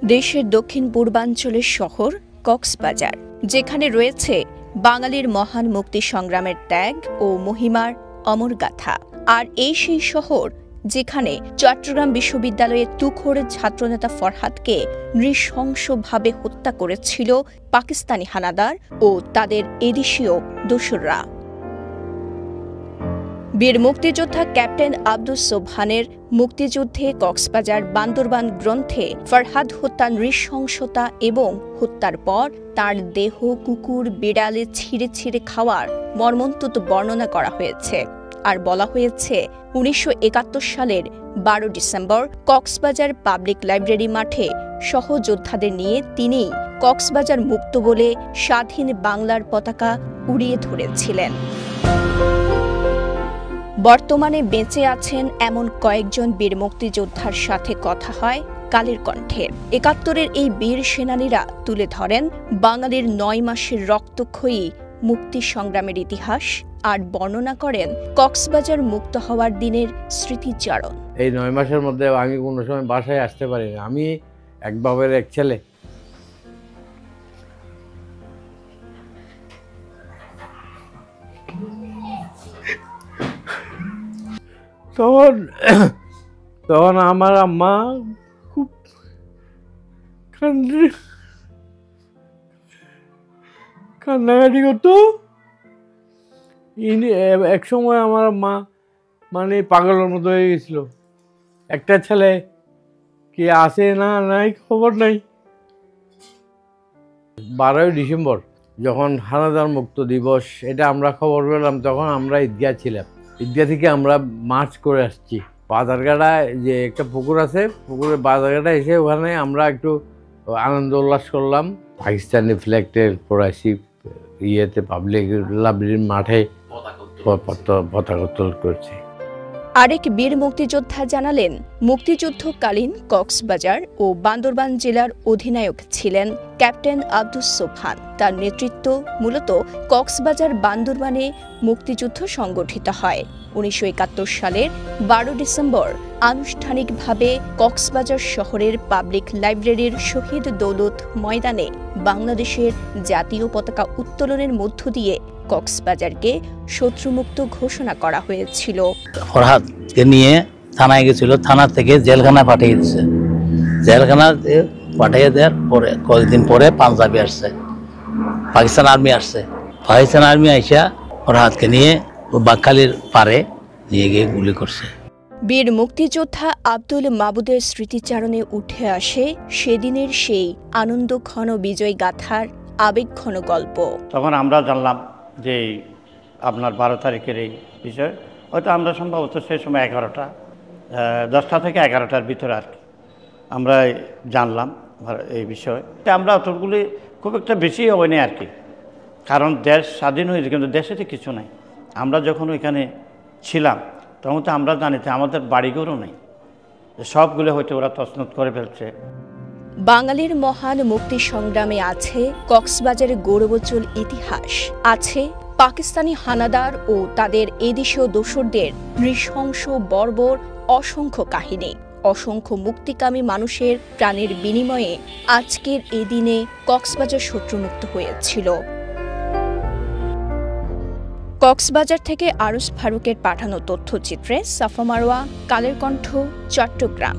দেশের দক্ষিণ পূর্বাঞ্চলের শহর কক্সবাজার, যেখানে রয়েছে বাঙালির মহান মুক্তি সংগ্রামের ত্যাগ ও মহিমার অমর গাথা। আর এই সেই শহর যেখানে চট্টগ্রাম বিশ্ববিদ্যালয়ের তুখোড় ছাত্রনেতা ফরহাদকে নৃশংসভাবে হত্যা করেছিল পাকিস্তানি হানাদার ও তাদের এদেশীয় দোসররা। বীর মুক্তিযোদ্ধা ক্যাপ্টেন আব্দুস সোবহানের মুক্তিযুদ্ধে কক্সবাজার বান্দরবান গ্রন্থে ফরহাদ হত্যার নৃশংসতা এবং হত্যার পর তার দেহ কুকুর বিড়ালে ছিঁড়ে ছিঁড়ে খাওয়ার মর্মন্তুদ বর্ণনা করা হয়েছে। আর বলা হয়েছে ১৯৭১ সালের ১২ ডিসেম্বর কক্সবাজার পাবলিক লাইব্রেরি মাঠে সহযোদ্ধাদের নিয়ে তিনিই কক্সবাজার মুক্ত বলে স্বাধীন বাংলার পতাকা উড়িয়ে ধরেছিলেন। বর্তমানে বেঁচে আছেন এমন কয়েকজন বীর মুক্তিযোদ্ধার সাথে কথা হয় কালের কণ্ঠে। ৭১-এর এই বীর সেনানীরা তুলে ধরেন বাঙালির ৯ মাসের রক্তক্ষয়ী মুক্তি সংগ্রামের ইতিহাস আর বর্ণনা করেন কক্সবাজার মুক্ত হওয়ার দিনের স্মৃতিচারণ। এই ৯ মাসের মধ্যে আমি কোনো সময় বাসায় আসতে পারিনি। আমি এক বাবার এক ছেলে। তখন আমার আম্মা খুব কান্নাকাটি করতো। এক সময় আমার আম্মা মানে পাগলের মতো হয়ে গেছিল। একটা ছেলে কি আছে না নাই খবর নাই। ১২ই ডিসেম্বর যখন হানাদার মুক্ত দিবস, এটা আমরা খবর পেলাম, তখন আমরা ঈদগাহ ছিলাম। ঈদগাহ থেকে আমরা মার্চ করে আসছি বাজারঘাটায়, যে একটা পুকুর আছে, পুকুরের বাজারঘাটা এসে ওখানে আমরা একটু আনন্দ উল্লাস করলাম। পাকিস্তানি ফ্ল্যাগটের পড়াইছি ইয়েতে পাবলিক লাইব্রেরির মাঠে পতাকা উত্তোলন করছে। আরেক বীর মুক্তিযোদ্ধা জানালেন, মুক্তিযুদ্ধকালীন কক্সবাজার ও বান্দরবান জেলার অধিনায়ক ছিলেন ক্যাপ্টেন আব্দুস সোবহান। তার নেতৃত্ব মূলত কক্সবাজার বান্দরবানে মুক্তিযুদ্ধ সংগঠিত হয়। ১৯৭১ সালের ১২ ডিসেম্বর আনুষ্ঠানিকভাবে কক্সবাজার শহরের পাবলিক লাইব্রেরির শহীদ দৌলত ময়দানে বাংলাদেশের জাতীয় পতাকা উত্তোলনের মধ্য দিয়ে কক্সবাজারকে শত্রুমুক্ত ঘোষণা করা হয়েছিল। ফরহাদকে নিয়ে থানায় গেছিল, থানা থেকে জেলখানায় পাঠিয়ে দিচ্ছে। জেলখানা পাঠিয়ে দেওয়ার পরে কয়েকদিন পরে পাঞ্জাবি আসছে, পাকিস্তান আর্মি আসছে। পাকিস্তান আর্মি আইসা ফরহাদকে নিয়ে বাকখালীর পারে নিয়ে গিয়ে গুলি করছে। বীর মুক্তিযোদ্ধা আব্দুল মাবুদের স্মৃতিচারণে উঠে আসে সেদিনের সেই আনন্দঘন বিজয় গাথার আবেগঘন গল্প। তখন আমরা জানলাম যে আপনার ১২ তারিখের এই বিষয়, হয়তো আমরা সম্ভবত সেই সময় ১০টা থেকে ১১টার ভিতরে আর কি আমরা জানলাম এই বিষয়। আমরা অতগুলি খুব একটা বেশি হয়নি আর কি, কারণ দেশ স্বাধীন হয়েছে কিন্তু দেশেতে কিছু নাই। আমরা যখন ওইখানে ছিলাম তখন তো আমরা জানি যে আমাদের বাড়িঘরও নেই, সবগুলো হয়তো ওরা তছনছ করে ফেলছে। বাঙালির মহান মুক্তি সংগ্রামে আছে কক্সবাজারের গৌরবোজ্জ্বল ইতিহাস, আছে পাকিস্তানি হানাদার ও তাদের এদেশীয় দোসরদের নৃশংস বর্বর অসংখ্য কাহিনী। অসংখ্য মুক্তিকামী মানুষের প্রাণের বিনিময়ে আজকের এই দিনে কক্সবাজার শত্রুমুক্ত হয়েছিল। কক্সবাজার থেকে আরস ফারুকের পাঠানো তথ্যচিত্রে সাফা মারওয়া, কালের কণ্ঠ, চট্টগ্রাম।